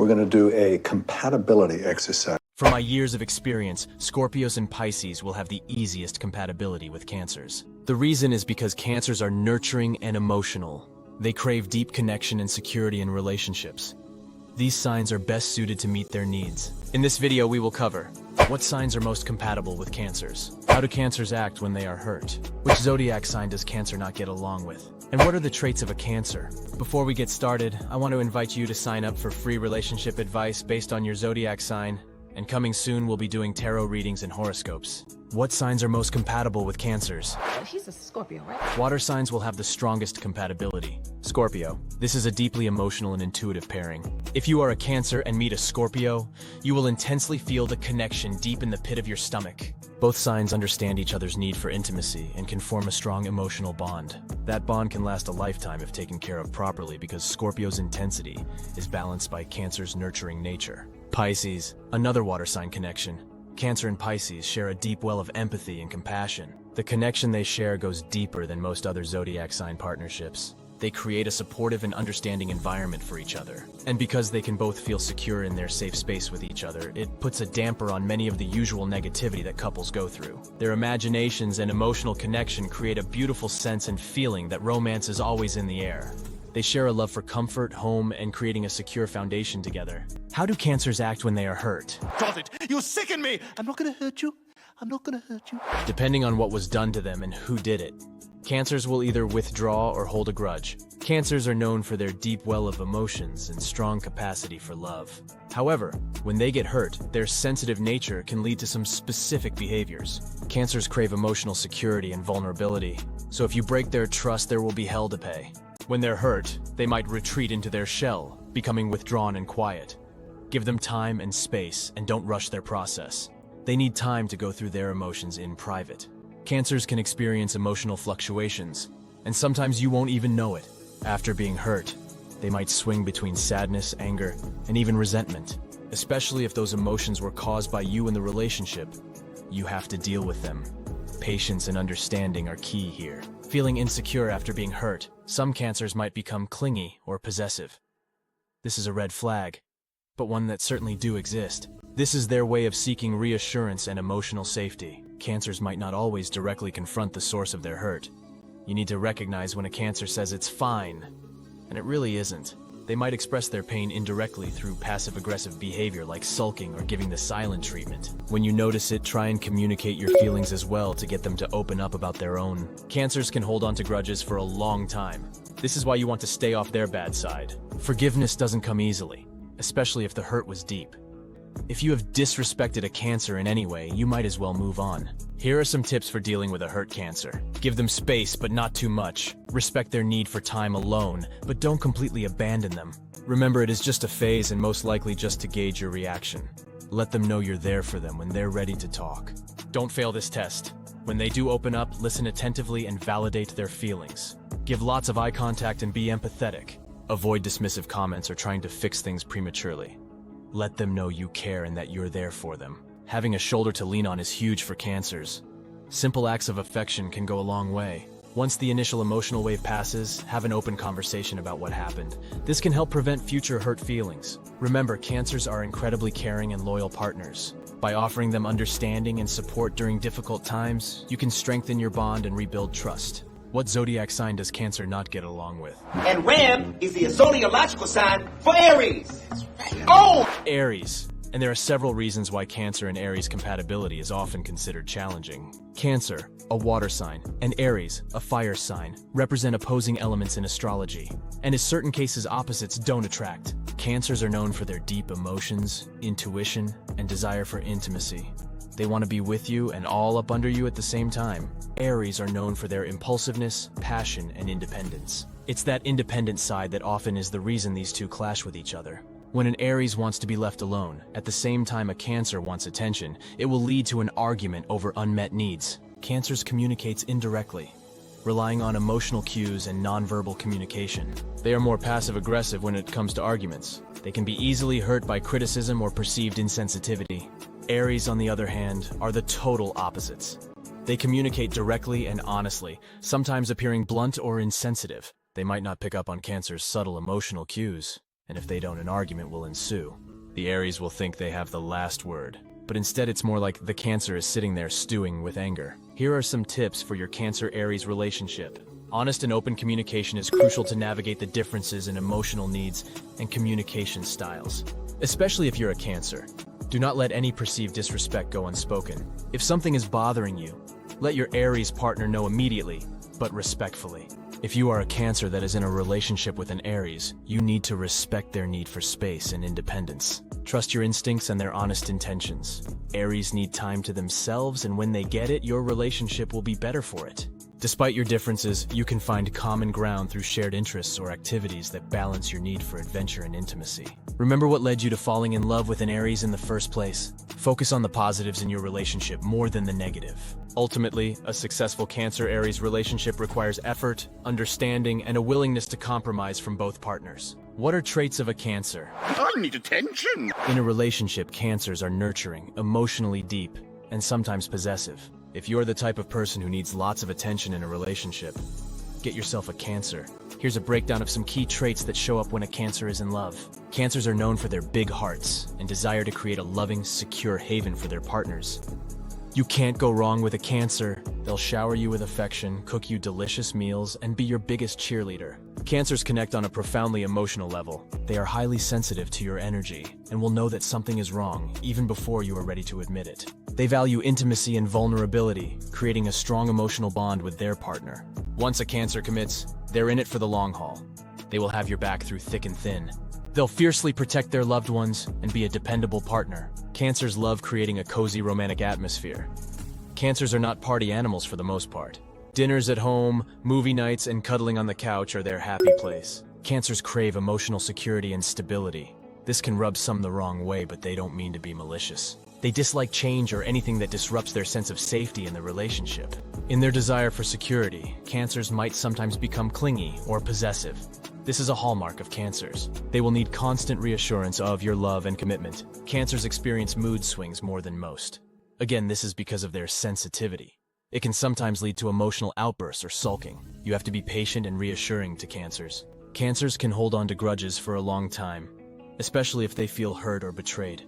we're going to do a compatibility exercise. From my years of experience, Scorpios and Pisces will have the easiest compatibility with Cancers. The reason is because Cancers are nurturing and emotional. They crave deep connection and security in relationships. These signs are best suited to meet their needs. In this video, we will cover what signs are most compatible with Cancers, how do Cancers act when they are hurt, which zodiac sign does Cancer not get along with, and what are the traits of a Cancer. Before we get started, I want to invite you to sign up for free relationship advice based on your zodiac sign, and coming soon we'll be doing tarot readings and horoscopes. What signs are most compatible with Cancers? He's a Scorpio, right? Water signs will have the strongest compatibility. Scorpio. This is a deeply emotional and intuitive pairing. If you are a Cancer and meet a Scorpio, you will intensely feel the connection deep in the pit of your stomach. Both signs understand each other's need for intimacy and can form a strong emotional bond. That bond can last a lifetime if taken care of properly because Scorpio's intensity is balanced by Cancer's nurturing nature. Pisces, another water sign connection. Cancer and Pisces share a deep well of empathy and compassion. The connection they share goes deeper than most other zodiac sign partnerships. They create a supportive and understanding environment for each other. And because they can both feel secure in their safe space with each other, it puts a damper on many of the usual negativity that couples go through. Their imaginations and emotional connection create a beautiful sense and feeling that romance is always in the air. They share a love for comfort, home, and creating a secure foundation together. How do Cancers act when they are hurt? Stop it! You sicken me! I'm not gonna hurt you. I'm not gonna hurt you. Depending on what was done to them and who did it, Cancers will either withdraw or hold a grudge. Cancers are known for their deep well of emotions and strong capacity for love. However, when they get hurt, their sensitive nature can lead to some specific behaviors. Cancers crave emotional security and vulnerability, so if you break their trust, there will be hell to pay. When they're hurt, they might retreat into their shell, becoming withdrawn and quiet. Give them time and space, and don't rush their process. They need time to go through their emotions in private. Cancers can experience emotional fluctuations, and sometimes you won't even know it. After being hurt, they might swing between sadness, anger, and even resentment. Especially if those emotions were caused by you in the relationship, you have to deal with them. Patience and understanding are key here. Feeling insecure after being hurt, some Cancers might become clingy or possessive. This is a red flag, but one that certainly do exist. This is their way of seeking reassurance and emotional safety. Cancers might not always directly confront the source of their hurt. You need to recognize when a Cancer says it's fine, and it really isn't. They might express their pain indirectly through passive-aggressive behavior like sulking or giving the silent treatment. When you notice it, try and communicate your feelings as well to get them to open up about their own. Cancers can hold on to grudges for a long time. This is why you want to stay off their bad side. Forgiveness doesn't come easily, especially if the hurt was deep. If you have disrespected a Cancer in any way, you might as well move on. Here are some tips for dealing with a hurt Cancer. Give them space, but not too much. Respect their need for time alone, but don't completely abandon them. Remember, it is just a phase and most likely just to gauge your reaction. Let them know you're there for them when they're ready to talk. Don't fail this test. When they do open up, listen attentively and validate their feelings. Give lots of eye contact and be empathetic. Avoid dismissive comments or trying to fix things prematurely. Let them know you care and that you're there for them. Having a shoulder to lean on is huge for Cancers. Simple acts of affection can go a long way. Once the initial emotional wave passes, have an open conversation about what happened. This can help prevent future hurt feelings. Remember, Cancers are incredibly caring and loyal partners. By offering them understanding and support during difficult times, you can strengthen your bond and rebuild trust. What zodiac sign does Cancer not get along with? And Ram is the zodiacal sign for Aries. Oh! Aries. And there are several reasons why Cancer and Aries compatibility is often considered challenging. Cancer, a water sign, and Aries, a fire sign, represent opposing elements in astrology. And in certain cases, opposites don't attract. Cancers are known for their deep emotions, intuition, and desire for intimacy. They want to be with you and all up under you at the same time. Aries are known for their impulsiveness, passion, and independence. It's that independent side that often is the reason these two clash with each other. When an Aries wants to be left alone, at the same time a Cancer wants attention, it will lead to an argument over unmet needs. Cancers communicates indirectly, relying on emotional cues and nonverbal communication. They are more passive-aggressive when it comes to arguments. They can be easily hurt by criticism or perceived insensitivity. Aries, on the other hand, are the total opposites. They communicate directly and honestly, sometimes appearing blunt or insensitive. They might not pick up on Cancer's subtle emotional cues. and if they don't, an argument will ensue. The Aries will think they have the last word, but instead it's more like the Cancer is sitting there stewing with anger. Here are some tips for your Cancer-Aries relationship. Honest and open communication is crucial to navigate the differences in emotional needs and communication styles, especially if you're a Cancer. Do not let any perceived disrespect go unspoken. If something is bothering you, let your Aries partner know immediately, but respectfully. If you are a Cancer that is in a relationship with an Aries, you need to respect their need for space and independence. Trust your instincts and their honest intentions. Aries need time to themselves, and when they get it, your relationship will be better for it. Despite your differences, you can find common ground through shared interests or activities that balance your need for adventure and intimacy. Remember what led you to falling in love with an Aries in the first place. Focus on the positives in your relationship more than the negative. Ultimately, a successful Cancer-Aries relationship requires effort, understanding, and a willingness to compromise from both partners. What are traits of a Cancer? I need attention. In a relationship, Cancers are nurturing, emotionally deep, and sometimes possessive. If you're the type of person who needs lots of attention in a relationship, get yourself a Cancer. Here's a breakdown of some key traits that show up when a Cancer is in love. Cancers are known for their big hearts and desire to create a loving, secure haven for their partners. You can't go wrong with a Cancer. They'll shower you with affection, cook you delicious meals, and be your biggest cheerleader. Cancers connect on a profoundly emotional level. They are highly sensitive to your energy and will know that something is wrong even before you are ready to admit it. They value intimacy and vulnerability, creating a strong emotional bond with their partner. Once a Cancer commits, they're in it for the long haul. They will have your back through thick and thin. They'll fiercely protect their loved ones and be a dependable partner. Cancers love creating a cozy romantic atmosphere. Cancers are not party animals for the most part. Dinners at home, movie nights, and cuddling on the couch are their happy place. Cancers crave emotional security and stability. This can rub some the wrong way, but they don't mean to be malicious. They dislike change or anything that disrupts their sense of safety in the relationship. In their desire for security, Cancers might sometimes become clingy or possessive. This is a hallmark of Cancers. They will need constant reassurance of your love and commitment. Cancers experience mood swings more than most. Again, this is because of their sensitivity. It can sometimes lead to emotional outbursts or sulking. You have to be patient and reassuring to Cancers. Cancers can hold on to grudges for a long time, especially if they feel hurt or betrayed,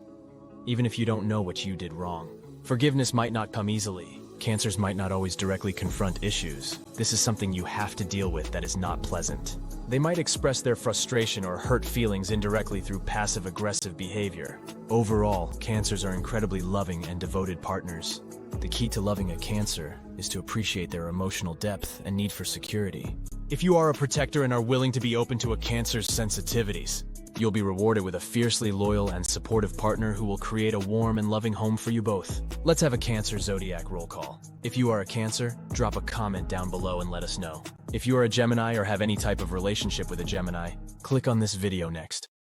even if you don't know what you did wrong. Forgiveness might not come easily. Cancers might not always directly confront issues. This is something you have to deal with that is not pleasant. They might express their frustration or hurt feelings indirectly through passive-aggressive behavior. Overall, Cancers are incredibly loving and devoted partners. The key to loving a Cancer is to appreciate their emotional depth and need for security. If you are a protector and are willing to be open to a Cancer's sensitivities, you'll be rewarded with a fiercely loyal and supportive partner who will create a warm and loving home for you both. Let's have a Cancer zodiac roll call. If you are a Cancer, drop a comment down below and let us know. If you are a Gemini or have any type of relationship with a Gemini, click on this video next.